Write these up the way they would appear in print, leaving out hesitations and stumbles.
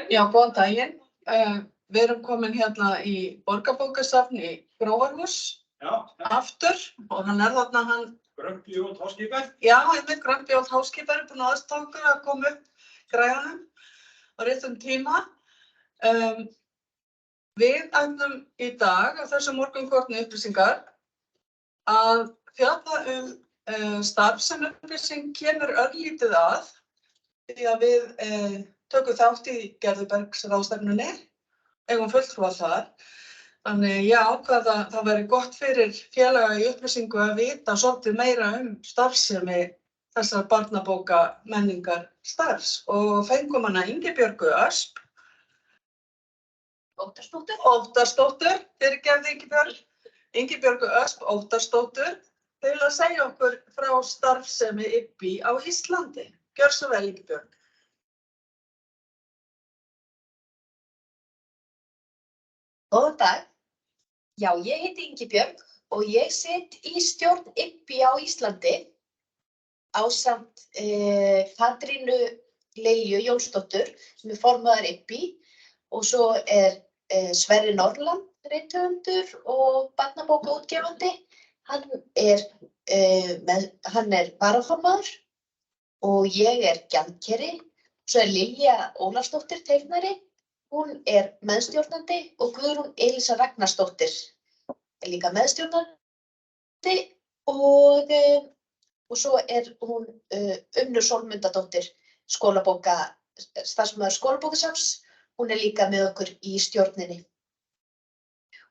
Já, góðan daginn. Við erum komin hérna í Borgarbókasafn í Grófarhús aftur og hann þarna hann Grömbjóð Háskipar. Já, einmitt Grömbjóð Háskipar búinn að aðstoða okkur að koma upp græjunum á réttum tíma. Við ætlum í dag á þessum morgunkornu upplýsingar að fjalla starf sem upplýsing kemur örlítið að því að við tökum þátt í Gerðubergsráðstefnunni, eigum fulltrúa þar. Þannig ég ákvað að það væri gott fyrir félaga í upplýsingu að vita svolítið meira starfsemi þessar barnabóka menningar starfs og fengum hana Ingibjörgu Ösp Óttarsdóttur, fyrirgefðu Ingibjörg. Ingibjörgu Ösp Óttarsdóttur til að segja okkur frá starfsemi IBBY á Íslandi. Gjörðu svo vel, Ingibjörg. Góðan dag. Já, ég heiti Ingibjörg og ég sit í stjórn IBBY á Íslandi ásamt Katrínu Lilju Jónsdóttur sem formaður IBBY og svo Sverrir Norland rithöfundur og barnabókaútgefandi. Hann er varaformaður og ég gjaldkeri. Svo Lilja Ólafsdóttir teiknari. Hún meðstjórnandi og Guðrún Elísa Ragnarsdóttir líka meðstjórnandi og svo hún Unnur Sólmundadóttir starfsmaður skólabókasafns. Hún líka með okkur í stjórninni.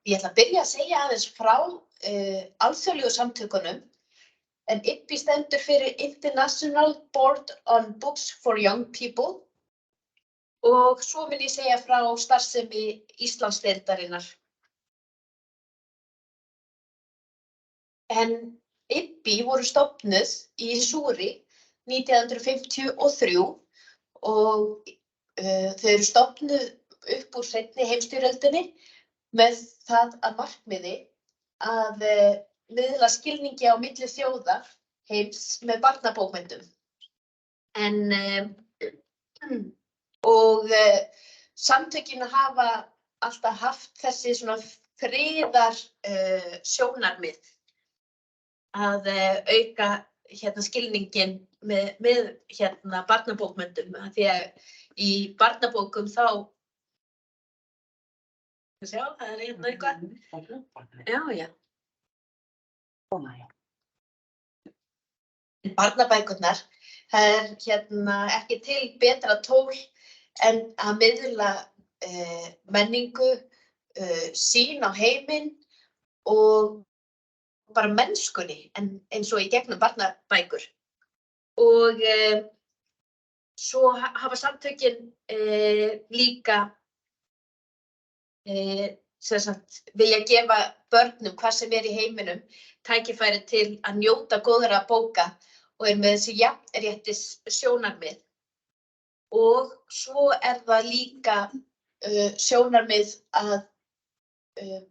Ég ætla að byrja að segja aðeins frá alþjóðlegu samtökunum en IBBY stendur fyrir International Board on Books for Young People. Og svo vil ég segja frá starfsemi Íslandsdeildarinnar. En IBBY voru stofnuð í Zúrich 1953 og þau eru stofnuð upp úr seinni heimsstyrjöldinni með það að markmiði að miðla skilningi á milli þjóða heims með barnabókmenntum. Og samtökin hafa alltaf haft þessi svona friðar sjónarmið að auka skilningin með barnabókmenntum. Því að í barnabókum þá sjá, það eitthvað. Já. Barnabækurnar, það ekki til betra tól en að miðla menningu, sýn á heiminn og bara mennskunni eins og í gegnum barnabækur. Og svo hafa samtökin líka vilja gefa börnum hvað sem í heiminum tækifæri til að njóta góðra bóka og með þessi jafnréttis sjónarmið. Og svo það líka sjónarmið að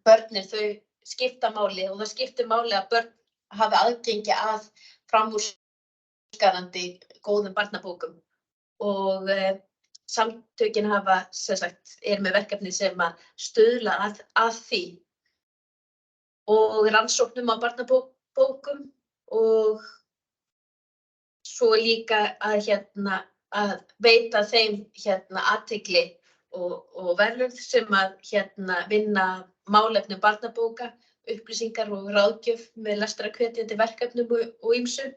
börnin þau skipta máli og það skiptir máli að börn hafi aðgengi að framúrskarandi góðum barnabókum. Og samtökin hafa með verkefni sem að stuðla að því og rannsóknum á barnabókum og svo líka að veita þeim athygli og verðlaun sem að vinna málefni barnabóka, upplýsingar og ráðgjöf með lestrarhvetjandi verkefnum og ýmsu.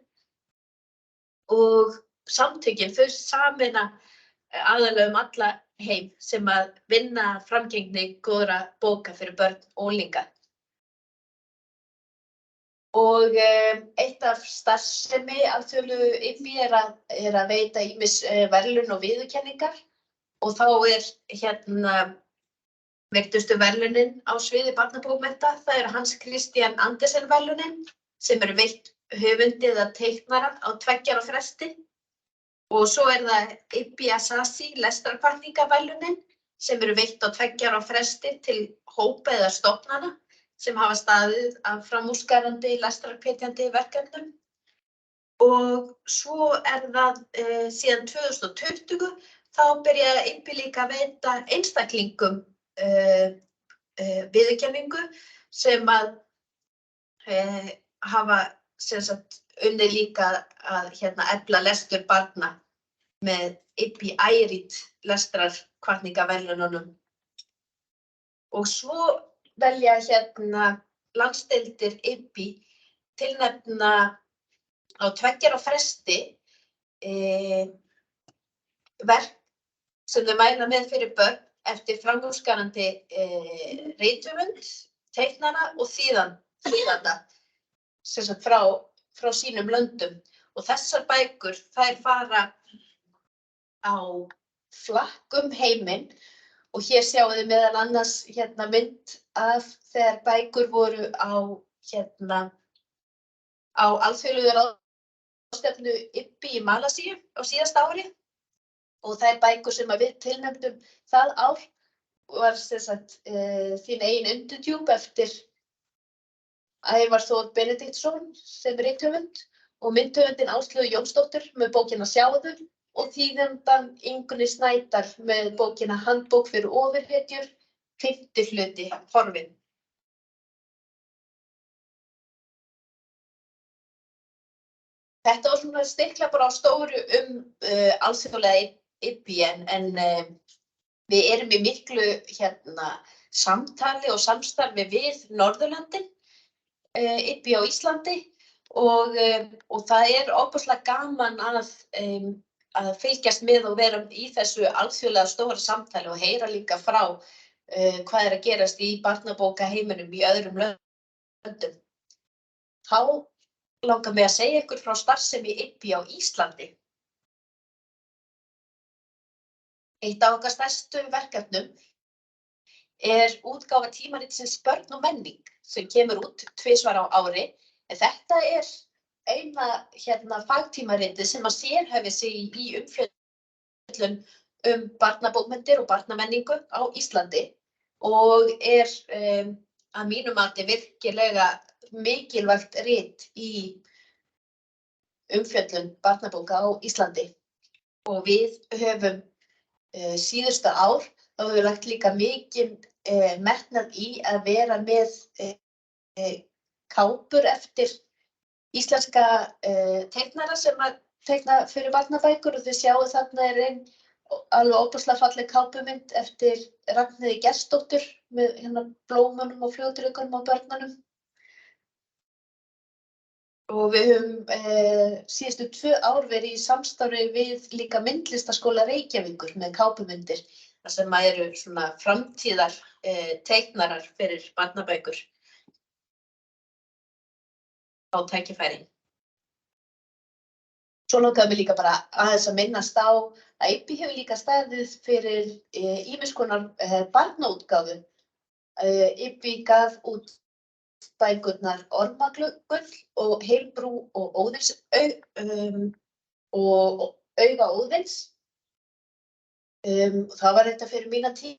Og samtökin þau sameina aðallega alla heim sem að vinna framgengni góðra bóka fyrir börn og unglinga. Og eitt af starfsemi alþjóðlegu IBBY að veita ýmis verðlaun og viðurkenningar og þá veittustu verðlaunin á sviði barnabókmennta. Það Hans Christian Andersen verðlaunin sem eru veitt höfundi eða teiknara á 2 ára fresti. Og svo það IBBY Asasi lestrarhvatningaverðlaunin sem eru veitt á 2 ára fresti til hópa eða stofnana sem hafa staðið af framúrskarandi lestrarhvetjandi verkefnum. Og svo það síðan 2020 þá byrjaði IPI líka að veita einstaklingum viðurkenningu sem að hafa sem sagt unnið líka að efla lestur barna með IPI Ærit lestrarhvatningaverðlaununum. Og svo velja landsdeildir IPI tilnefna á 2 ára fresti verk sem þau mæla með fyrir börn eftir framúrskarandi rithöfund, teiknara og þýðanda sem sagt frá sínum löndum. Og þessar bækur þær fara á flakk heiminn og hér sjáum við meðal annars mynd af þegar bækur voru á alþjóðlegu ráðstefnu IPI í Malasíu á síðasta ári. Og þær bækur sem við tilnefndum það ár var sem sagt Þín eigin undirdjúp eftir Ævar Þór Benediktsson sem rithöfund og myndhöfundinn Áslaugu Jónsdóttur með bókina Sjáðu og þýðandann Ingunni Snædal með bókina Handbók fyrir ofurhetjur, 5. hluti horfinn. Þetta var svona stikla bara á stóru alþjóðlega IPI en við erum í miklu samtali og samstarfi við Norðurlöndin, IPI á Íslandi og það ofboðslega gaman að fylgjast með og vera í þessu alþjóðlega stóra samtali og heyra líka frá hvað að gerast í barnabókaheiminum í öðrum löndum. Þá langar mig að segja ykkur frá starfsemi IPI á Íslandi. Eitt af okkar stærstu verkefnum útgáfa tímaritsins Börn og menning sem kemur út 2 á ári. En þetta eina fagtímaritið sem að sérhæfi sig í umfjöllun barnabókmenntir og barnamenningu á Íslandi og að mínu mati virkilega mikilvægt rit í umfjöllun barnabóka á Íslandi. Og við höfum síðustu ár þá höfum við lagt líka mikinn metnað í að vera með kápur eftir íslenska teiknara sem að teikna fyrir barnabækur og þið sjáu þarna alveg ofboðslega falleg kápumynd eftir Ragnheiði Gestsdóttur með blómunum og fljótdraugunum á börnunum. Og við höfum síðustu 2 ár verið í samstarfi við líka Myndlistaskóla Reykjavíkur með kápumyndir, þar sem eru svona framtíðar teiknarar fyrir barnabækur á tækifæri. Svo langaði mig líka bara aðeins að minnast á að IPI hefur líka staðið fyrir ýmiss konar barnaútgáfu. IPI gaf út bækurnar Ormagull og Heilbrú og Auga Óðins. Það var þetta fyrir mína tíð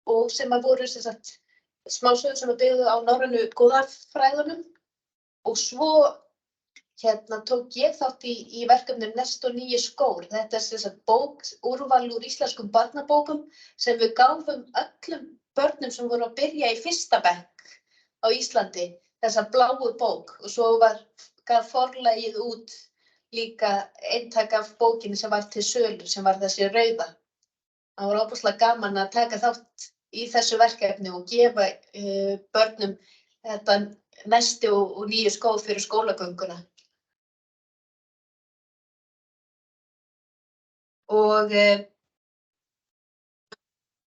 og sem að voru sem sagt smásögur sem að byggðu á norrænu goðafræðunum. Og svo tók ég þátt í verkefninu Nest og nýir skór. Þetta sem sagt bók, úrval úr íslenskum barnabókum sem við gáfum öllum börnum sem voru að byrja í 1. bekk á Íslandi, þessa bláu bók. Og svo gaf forlagið út líka eintak af bókinni sem var til sölu, sem var þessi rauða. Það var ofboðslega gaman að taka þátt í þessu verkefni og gefa börnum þetta nesti og nýju skór fyrir skólagönguna. Og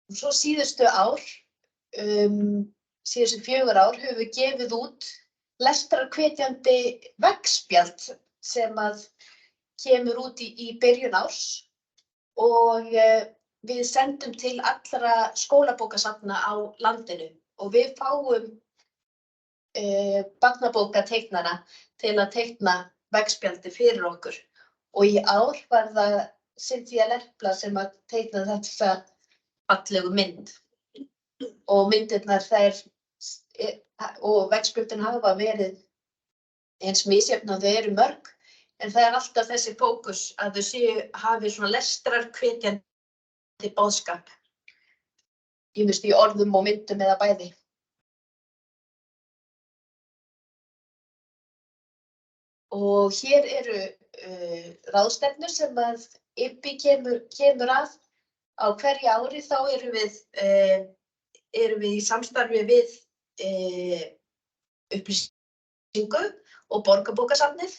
svo síðustu ár, síðustu 4 ár, höfum við gefið út lestrarhvetjandi veggspjald sem að kemur út í byrjun árs og við sendum til allra skólabókasafna á landinu og við fáum barnabókateiknara til að teikna veggspjaldi fyrir okkur. Og í ár var það Cynthia Lerpla sem að teikna þessa fallegu mynd. Og myndirnar og veggspjöldin hafa verið eins misjöfn og þau eru mörg, en það alltaf þessi fókus að þau hafi svona lestrarhvetjandi boðskap, ýmist í orðum og myndum eða bæði. Og hér eru ráðstefnur sem að IBBY kemur að. Á hverju ári þá erum við í samstarfi við Upplýsingu og Borgarbókasafnið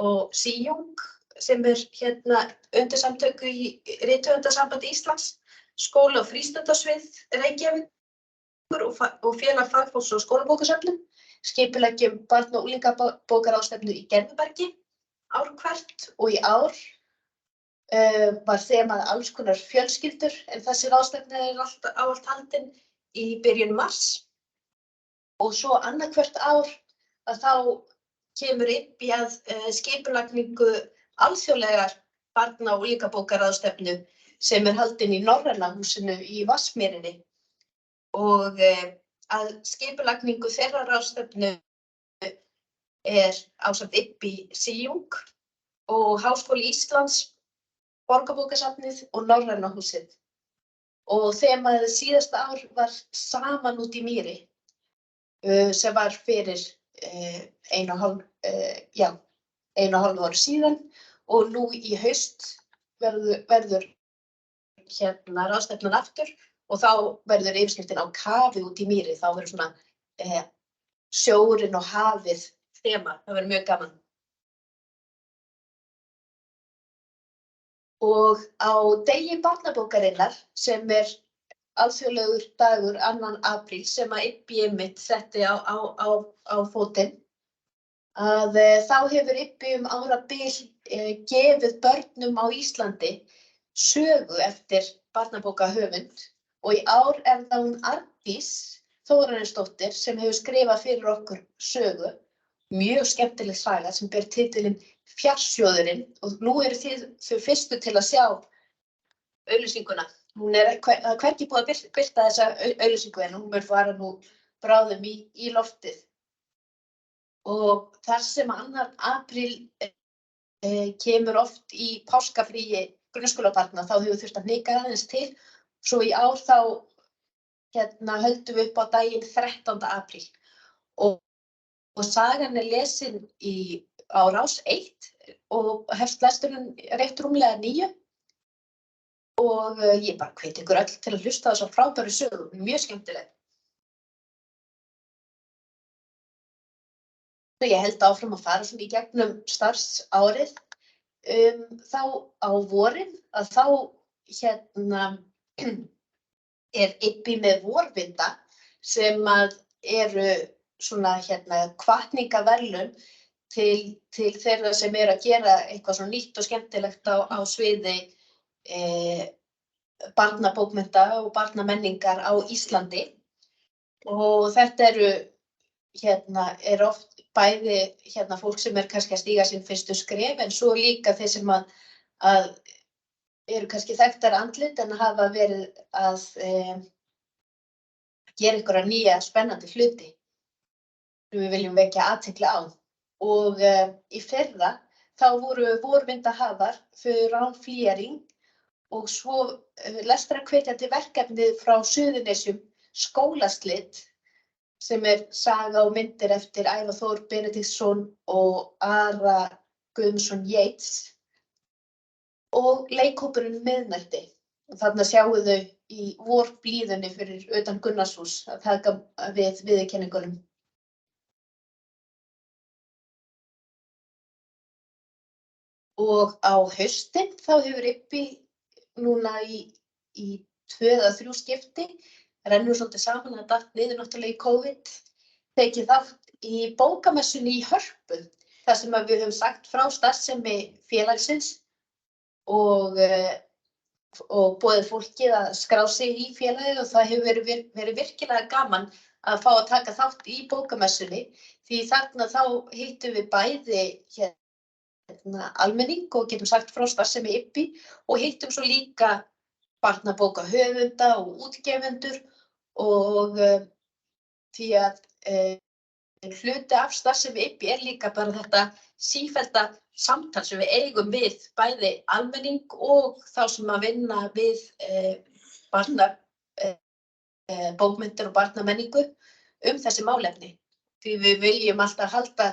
og Síung sem undirsamtöku í Rithöfundasambandi Íslands, skóla- og frístundasvið Reykjavíkur og félag fagfólks og skólabókasöfnum. Skipuleggjum barna- og unglingabókaráðstefnu í Gerðubergi ár hvert og í ár var þemað alls konar fjölskyldur, en þessi ráðstefna ávallt haldin í byrjun mars. Og svo annað hvert ár að þá kemur IBBY að skipulagningu alþjóðlegar barna- og unglingabókaráðstefnu sem haldin í Norræna húsinu í Vatnsmýrinni. Og að skipulagningu þeirra ráðstefnu ásamt IBBY Síung og Háskóli Íslands, Borgarbókasafnið og Norræna húsið. Og þemað síðasta ár var Saman út í mýri, sem var fyrir 1,5 ári síðan, og nú í haust verður ráðstefnan aftur og þá verður yfirskriftin á kafi út í mýri. Þá verður svona sjórinn og hafið þema. Það verður mjög gaman. Og á degi barnabókarinnar, sem alþjóðlegur dagur 2. apríl, sem að IBBY einmitt setti á fótinn, að þá hefur IBBY árabil gefið börnum á Íslandi sögu eftir barnabókahöfund, og í ár það hún Arndís Þórarinsdóttir sem hefur skrifað fyrir okkur sögu, mjög skemmtileg saga sem ber titilinn Fjarsjóðurinn, og nú eru þau fyrstu til að sjá auglýsinguna. Hún hvergi búið að birta þessa auglýsingu, en hún mun fara nú bráðum í loftið. Og þar sem 2. apríl kemur oft í páskafríi grunnskólabarna, þá hefur þurft að hnika aðeins til. Svo í ár þá höldum við upp á daginn 13. apríl. Og sagan lesin á Rás 1 og hefst lesturinn rétt rúmlega 9. Og ég bara hvet ykkur öll til að hlusta á þessa frábæru sögu, mjög skemmtileg. Ég held áfram að fara svona í gegnum starfsárið. Þá á vorin að þá IBBY með vorvinda sem að eru svona hvatningarverðlaun til þeirra sem að gera eitthvað svona nýtt og skemmtilegt á sviði barnabókmennta og barnamenningar á Íslandi. Og þetta eru oft bæði fólk sem kannski að stíga sín fyrstu skref, en svo líka þeir sem að eru kannski þekktar andlit en hafa verið að gera einhverja nýja spennandi hluti sem við viljum vekja athygli á. Og í fyrra þá voru vorvindahafar þau Rán Fliering og svo lestrarhvetjandi verkefnið frá Suðurnesjum, Skólaslit, sem saga og myndir eftir Ævar Þór Benediktsson og Ara Guðmundsson Yates, og leikhópurinn Miðnætti. Og þarna sjáum þau í vorblíðunni fyrir utan Gunnarshús að taka við viðurkenningunum. Og á haustin þá hefur IBBY núna í 2 eða 3 skipti, rennur svolítið saman, það datt niður náttúrulega í COVID, tekið þátt í bókamessunni í Hörpu, þar sem við höfum sagt frá starfsemi félagsins og boðið fólkið að skrá sig í félagið, og það hefur verið virkilega gaman að fá að taka þátt í bókamessunni, því þarna þá hittum við bæði almenning og getum sagt frá starfsemi IBBY og hittum svo líka barnabókahöfunda og útgefendur, og því að hluti af starfsemi IBBY líka bara þetta sífellda samtal sem við eigum við bæði almenning og þá sem að vinna við bókmenntir og barnamenningu þessi málefni. Því við viljum alltaf halda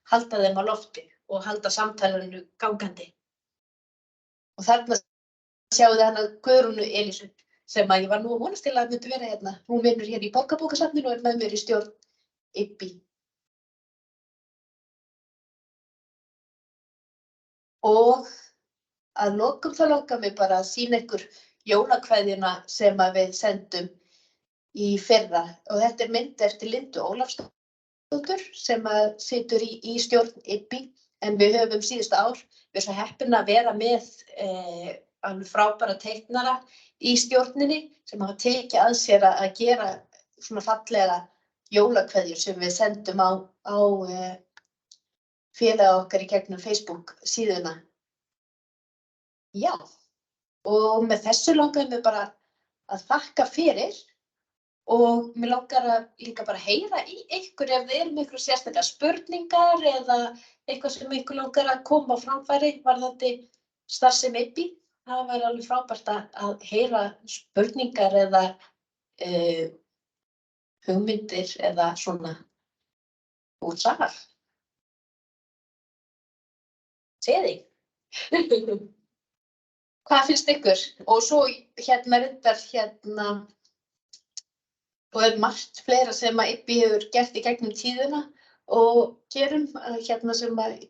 þeim á lofti og halda samtalinu gangandi. Og þarna sjáum við hana Guðrúnu Elísu sem að ég var nú að vonast til að myndi vera hérna. Hún vinnur hér í Borgarbókasafninu og með mér í stjórn IBBY. Og að lokum þá langar mig bara að sýna ykkur jólakveðjuna sem að við sendum í fyrra. Og þetta mynd eftir Lindu Ólafsdóttur sem að situr í stjórn IBBY. En við höfum síðustu ár verið svo heppin að vera með alveg frábæra teiknara í stjórninni sem hafa tekið að sér að gera svona fallega jólakveðjur sem við sendum á félaga okkar í gegnum Facebook síðuna. Já, og með þessu langaði mig bara að þakka fyrir og mig langar að líka bara heyra í ykkur ef þið eru með ykkur sérstaklega spurningar eða eitthvað sem ykkur langar að koma á framfæri varðandi starfsemi IBBY. Það væri alveg frábært að heyra spurningar eða hugmyndir eða svona útsagar. Segðu þig. Hvað finnst ykkur? Og svo reyndar og margt fleira sem að IBBY hefur gert í gegnum tíðina og gerum sem að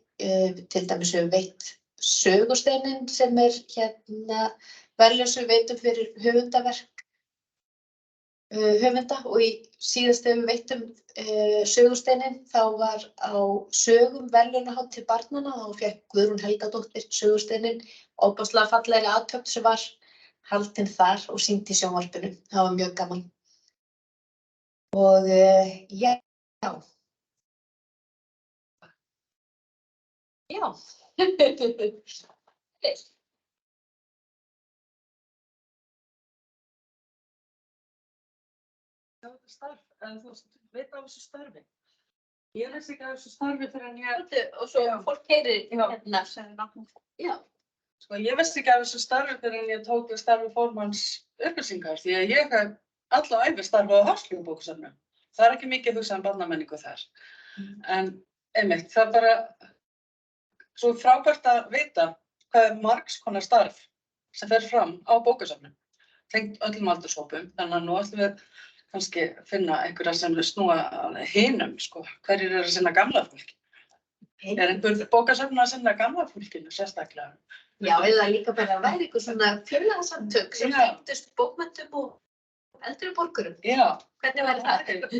til dæmis hefur veitt sögusteininn sem verðlaun sem við veitum fyrir höfundaverk höfunda og í síðast þegar við veittum sögusteininn þá var á sögum verðlaunahátíð barnanna og fékk Guðrún Helgadóttir sögusteininn ofboðslega fallegri athöfn sem var haldin þar og sýnd í sjónvarpinu. Það var mjög gaman. Og já. Starf, en þú veit af þessu starfi. Ég veist ekki af þessu starfi fyrir en ég... Og svo fólk heyrir Já. Sko, ég veist ekki af þessu starfi fyrir en ég tók við starfi formanns upplýsingar því að ég hef alla ævi starfað á Háskólabókasafninu. Það er ekki mikið hugsað barnamenningu þar. En einmitt, það er bara svo frábært að vita hvað margs konar starf sem fer fram á bókasafninu. Tengt öllum aldurshópum, þannig að nú ætlum við kannski finna einhverja sem snúa hinum, sko. Hverjir eru að sinna gamla fólki? Er einhver bókasafn að sinna gamla fólkinu sérstaklega? Já, eða líka bara að væri ykkur svona félagasamtök sem tengdust bókmenntum og eldri borgurum. Já. Hvernig væri það? Það er að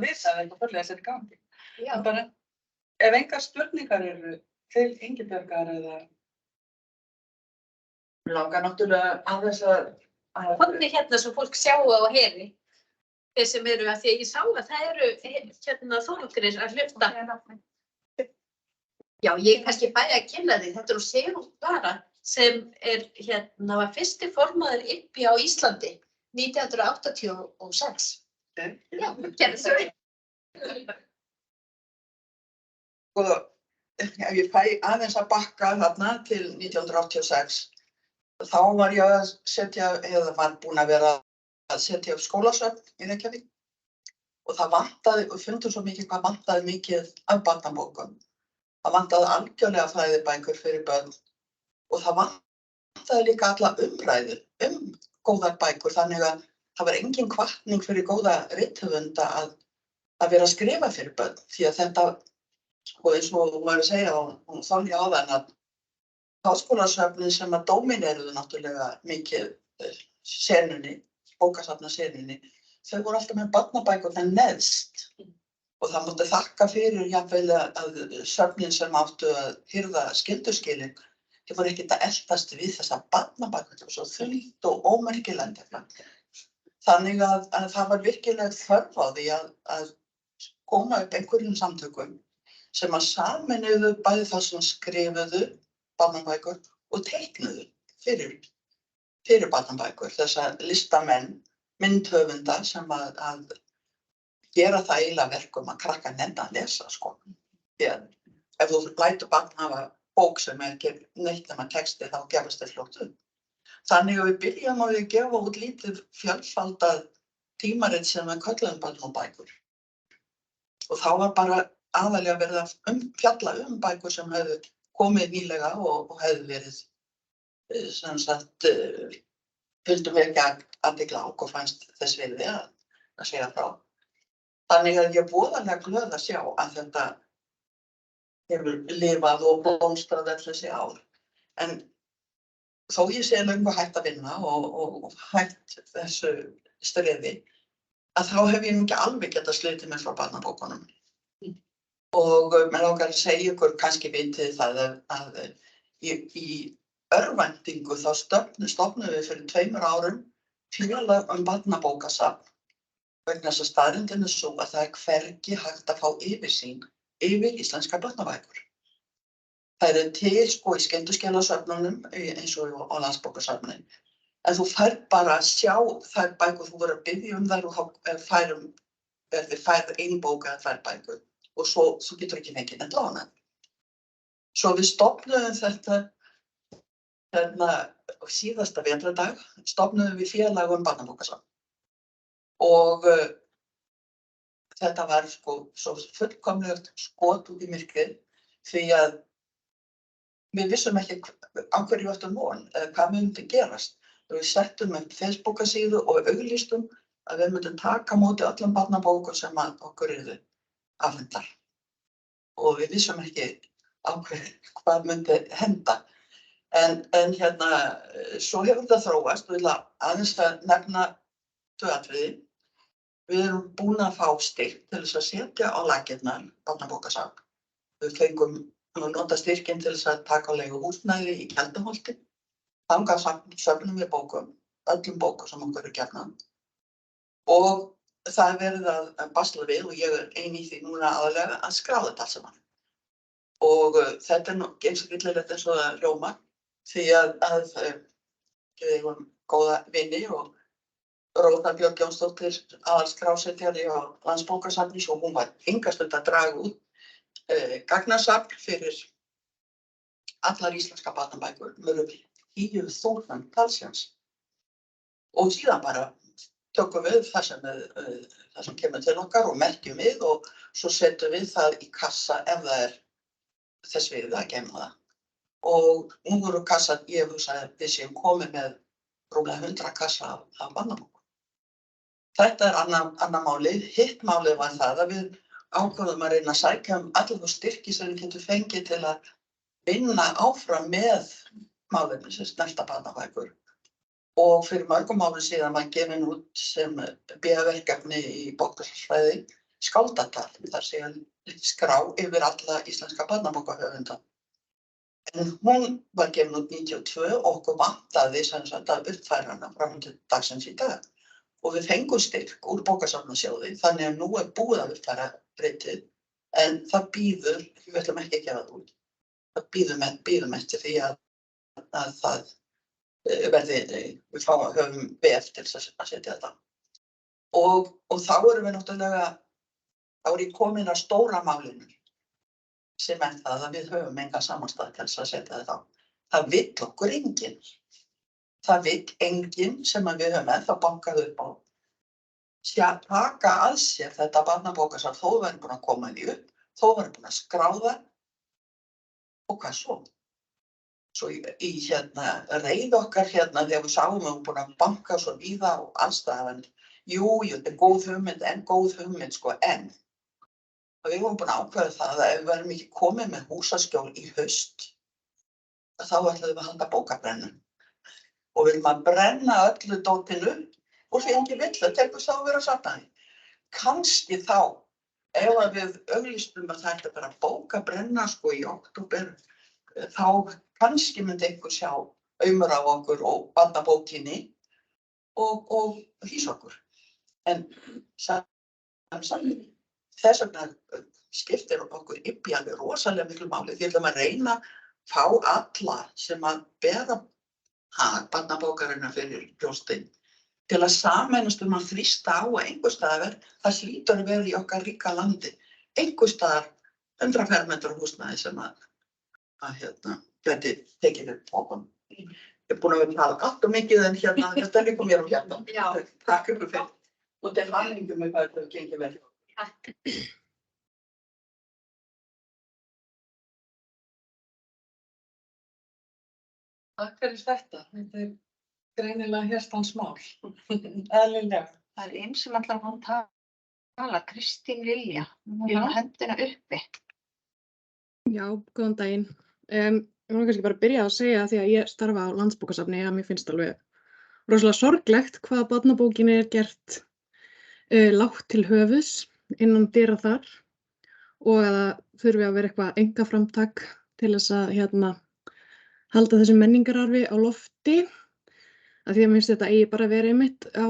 vita að eitthvað fyrir þessari gangi. Já. Bara, ef engar spurningar eru til Ingibjargar eða... Langar náttúrulega aðeins að... Hvernig sem fólk sjáu og heyri? Þeir sem eru að því að ég sá að það eru þó nokkrir að hlusta. Já, ég kannski fæ að kynna þig. Þetta er Sigrún Klara sem var fyrsti formaður IBBY á Íslandi 1986. Já, gerði svo. Og ef ég fæ aðeins að bakka þarna til 1986, þá var ég að setja, eða var búin að vera að setja upp skólasöfn í Reykjavík og það vantaði, og fundum svo mikið hvað vantaði mikið af barnabókum. Það vantaði algjörlega fræðibækur fyrir börn og það vantaði líka alla umræður góðar bækur, þannig að það var engin hvatning fyrir góða rithöfunda að vera að skrifa fyrir börn, því að þetta, og eins og þú var að segja og þannig áðan að háskólasöfnin sem að dómineruðu náttúrulega mikið senunni, bókasafnasenunni, þau voru alltaf með barnabækurnar neðst og það mátti þakka fyrir jafnvel að söfnin sem áttu að hirða skylduskilin, þau voru ekkert að eltast við þessar barnabækur og svo þullt og ómerkilegt. Þannig að það var virkilega þörf á því að koma upp einhverjum samtökum sem að sameinuðu bæði þá sem skrifuðu barnabækur og teiknuðu fyrir barnabækur, þessa listamenn, myndhöfunda sem að gera það eiginlega verkum að krakka nenna að lesa, sko. Því að ef þú lætur barn hafa bók sem ekki neitt nema texti, þá gefast þeir fljótt upp. Þannig að við byrjum á því að gefa út lítið fjölfaldað tímarit sem við kölluðum barnabækur. Og þá var bara aðallega verið að fjalla bækur sem hefðu komið nýlega og hefðu verið sem sagt fylgdum við ekki athygli á og fannst þess virði að segja frá. Þannig að ég er voðalega glöð að sjá að þetta hefur lifað og blómstrað öll þessi ár. En þó ég sé löngu hætt að vinna og hætt þessu stríði, að þá hef ég ekki alveg getað slitið mig frá barnabókunum. Og mér langar að segja ykkur, kannski vitið það að í örvæntingu þá stofnuðum við fyrir 2 árum félag barnabókasafn. Vegna þess að staðreyndin er sú að það er hvergi hægt að fá yfirsýn yfir íslenskar barnabækur. Það eru til sko í skylduskjalasöfnunum eins og á Landsbókasafni. En þú færð bara að sjá þær bækur, þú verður að biðja þær og þá færð ein bók eða 2 bækur og svo þú getur ekki fengið neitt lána. Svo við stofnuðum þetta síðasta vetrardag, stofnuðum við félag barnabókasafn. Og þetta var sko svo fullkomlega skot út í myrkrið því að við vissum ekki á hverju við áttum von, hvað myndi gerast. Við settum upp Facebook-síðu og auglýstum að við myndum taka á móti öllum barnabókum sem okkur yrðu afhentar. Og við vissum ekki á hverju hvað myndi henda. En svo hefur þetta þróast og ég vil aðeins að nefna 2 atriði. Við erum búin að fá styrk til þess að setja á laggirnar barnabókasafn. Við fengum að nota styrkinn til þess að taka á leigu húsnæði í Kelduholti. Þangað söfnum við bókum, öllum bókum sem okkur eru gefnar. Og það er verið að basla við og ég er ein í því núna aðalega að skráða þetta allt saman. Og þetta er eins og gillilegt eins og það hljómar því að við eigum góða vini og Rósa Björg Jónsdóttir aðalskrásetjari á Landsbókasafni og hún var enga stund að draga út gagnasafn fyrir allar íslenska barnabækur með 10.000 talsins. Og síðan bara tökum við það sem kemur til okkar og merkjum við og svo setjum við það í kassa ef það er þess virði að geyma það. Og nú voru kassar, ég hugsaði að við séum komið með rúmlega 100 kassa af barnabókum. Þetta er annað málið. Hitt málið var það að við ákváðum að reyna að sækja allar styrki sem við getum fengið til að vinna áfram með málefni sem snerta barnabækur. Og fyrir mörgum árum síðan var gefin út sem BA-verkefni í bókmenntasfræði skáldatal, þar sé að skrá yfir alla íslenska barnabókahöfunda. En hún var gefin út 92 og okkur vantaði sem sagt að uppfæra hana fram til dagsins í dag. Og við fengum styrk úr bókasafnasjóði, þannig að nú er búið að uppfæra ritið, en það bíður, við ætlum ekki að gefa það út, það bíðum eftir því að það verði, við höfum vef til að setja þetta. Og þá erum við náttúrulega, þá er ég komin að stóra málinu, sem er það að við höfum enga samanstæð til að setja þetta á. Það vill okkur enginn. Það vill enginn sem við höfum ennþá bankað upp á taka að sér þetta barnabókasafn þó við erum búin að koma því upp, þó við erum búin að skráða og hvað svo? Svo í reið okkar þegar við sáum við erum búin að banka svo víða og allstaðar, jú, þetta er góð hugmynd sko, en við erum búin að ákveða það að ef við erum ekki komið með húsaskjól í haust, þá ætlum við að halda bókabrennu. Og við erum að brenna öllu dótinu og því engin vill til þess að vera safnaði. Kannski þá, ef við auglýstum að þetta bara bókabrenna sko í október, þá kannski myndi einhver sjá aumur á okkur og barnabókinni og hýsa okkur. En þess vegna skiptir okkur alveg rosalega miklu máli. Við ætlum að reyna að fá alla sem að bera barnabókarinnar fyrir brjóstin til að sameinast að þrýsta á að einhvers staðar það hlýtur að vera í okkar ríka landi. Einhvers staðar 100 fermetra húsnæði sem geti tekið upp bókum. Ég búin að vera tala allt og mikið en þetta líka mér á Já. Takk ykkur fyrir. Og til hamingju með hvað þetta gengið vel. Takk. Takk fyrir þetta. Þetta greinilega hjartans mál. Eðlilega. Það eins sem allar hún tala, Kristín Lilja, hún Já. var hendina uppi. Já, góðan daginn. Ég var kannski bara að byrja að segja því að ég starfa á Landsbókasafni að mér finnst alveg rosalega sorglegt hvað barnabókinni gert lágt til höfuðs innan dyra þar og að það þurfi að vera eitthvað einkaframtak til þess að halda þessum menningararfi á lofti. Af því að mér finnst þetta eigi bara að vera einmitt á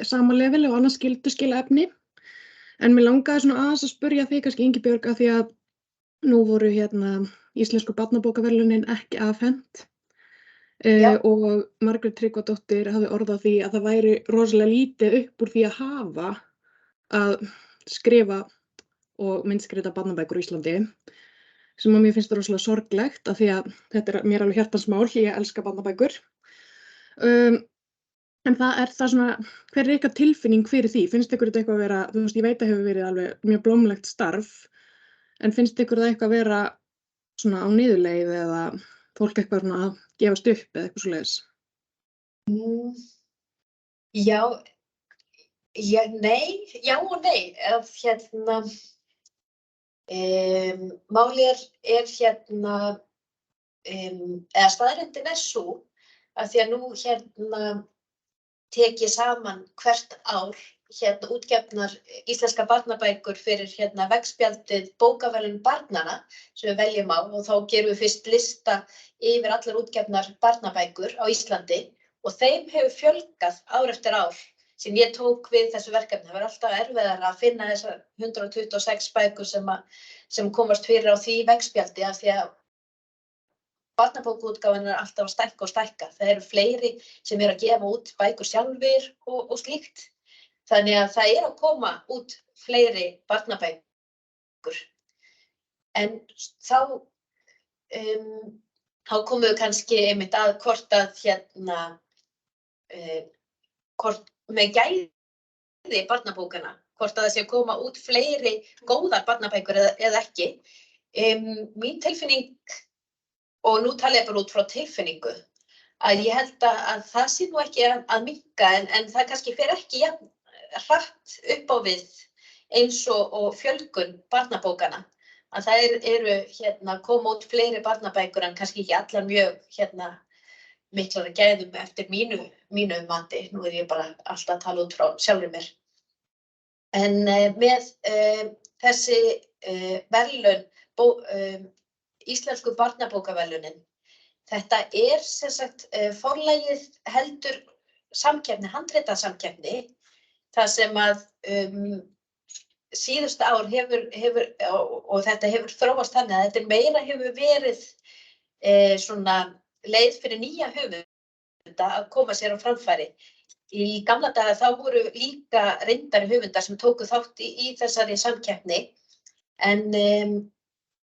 sama level og annars skylduskila efni. En mér langaði svona aðeins að spyrja þig kannski Ingibjörg af því að nú voru íslensku barnabókaverðlaunin ekki afhent og Margrét Tryggvadóttir hafði orð á því að það væri rosalega lítið upp úr því að hafa að skrifa og myndskrita barnabækur á Íslandi sem að mér finnst rosalega sorglegt af því að þetta mér alveg hjartans mál, ég elska barnabækur. En það það svona, hver ykkar tilfinning fyrir því? Finnst ykkur þetta eitthvað að vera, þú veist, ég veit að hefur verið alveg mjög blómlegt starf, en finnst ykkur það eitthvað að vera svona á niðurleið eða fólk eitthvað svona að gefast upp eða eitthvað svoleiðis? Já og nei. Málið er eða staðreyndin sú að því að nú tek ég saman hvert ár útgefnar íslenska barnabækur fyrir veggspjaldið bókaverðlaun barnanna sem við veljum á og þá gerum við fyrst lista yfir allar útgefnar barnabækur á Íslandi og þeim hefur fjölgað ár eftir ár sem ég tók við þessu verkefni. Það var alltaf erfiðara að finna þessar 126 bækur sem komast fyrir á því veggspjaldi af því að barnabókaútgáfan alltaf að stækka og stækka. Það eru fleiri sem að gefa út bækur sjálfir og slíkt. Þannig að það að koma út fleiri barnabækur. En þá komum við kannski einmitt að hvort að hvort með gæði barnabókana, hvort að það sé að koma út fleiri góðar barnabækur eða ekki. Mín tilfinning, og nú tala ég bara út frá tilfinningu, að ég held að það sé nú ekki að minnka en það kannski fer ekki jafn hratt upp á við eins og fjölgun barnabókana. Að það eru koma út fleiri barnabækur en kannski ekki allar mjög miklar gæðum eftir mínu mati. Nú ég bara alltaf að tala út frá sjálfur mér. En með þessi verðlaun, íslensku barnabókaverðlaunin, þetta sem sagt forlagið heldur samkeppni, handritasamkeppni, þar sem að síðustu ár hefur og þetta hefur þróast þannig að þetta meira hefur verið svona leið fyrir nýja höfunda að koma sér á framfæri. Í gamla daga þá voru líka reyndari höfundar sem tóku þátt í þessari samkeppni en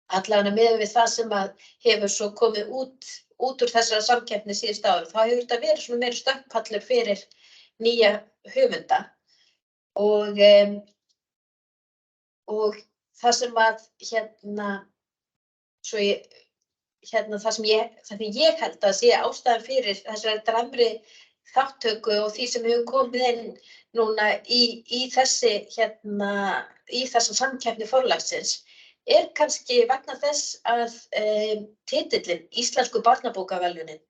allavega miðað við það sem að hefur svo komið út úr þessari samkeppni síðustu ár, þá hefur þetta verið svona meiri stökkpallur fyrir nýja höfunda og það sem að það sem ég held að sé ástæðan fyrir þessari dræmri þáttöku og því sem hefur komið inn núna í þessa samkeppni forlagsins kannski vegna þess að titillinn Íslensku barnabókaverðlaunin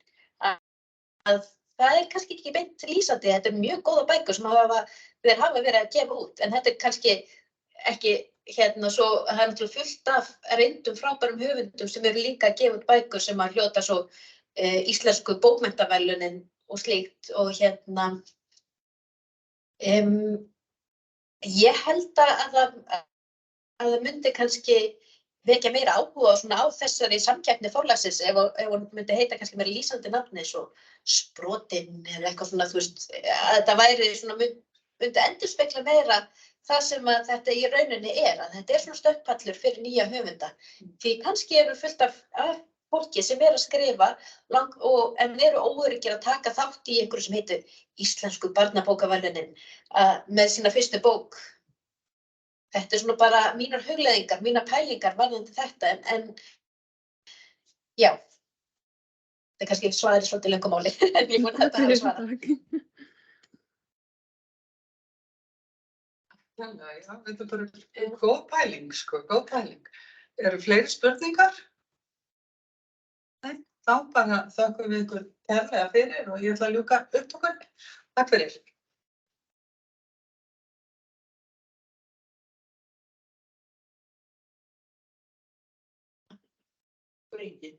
að það kannski ekki beint lýsandi. Þetta mjög góða bækur sem þeir hafa verið að gefa út en þetta kannski ekki svo það náttúrulega fullt af reyndum frábærum höfundum sem eru líka að gefa út bækur sem að hljóta svo Íslensku bókmenntaverðlaunin og slíkt og ég held að það myndi kannski vekja meira áhuga á þessari samkeppni forlagsins ef hún myndi heita kannski meira lýsandi nafni eins og Sprotinn eða eitthvað svona, þú veist, að þetta væri svona myndi endurspegla meira það sem að þetta í rauninni að þetta svona stökkpallur fyrir nýja höfunda. Því kannski eru fullt af fólki sem að skrifa en eru óöruggir að taka þátt í einhverju sem heitir Íslensku barnabókaverðlaunin með sína fyrstu bók. Þetta svona bara mínar hugleiðingar, mínar pælingar varðandi þetta, en já, það kannski svarið svolítið löngu máli, en ég vona að þetta hafi svarað. Já, þetta bara góð pæling, sko, góð pæling. Eru fleiri spurningar? Nei, þá bara þökkum við ykkur kærlega fyrir og ég ætla að ljúka upptökunni. Takk fyrir. Engin.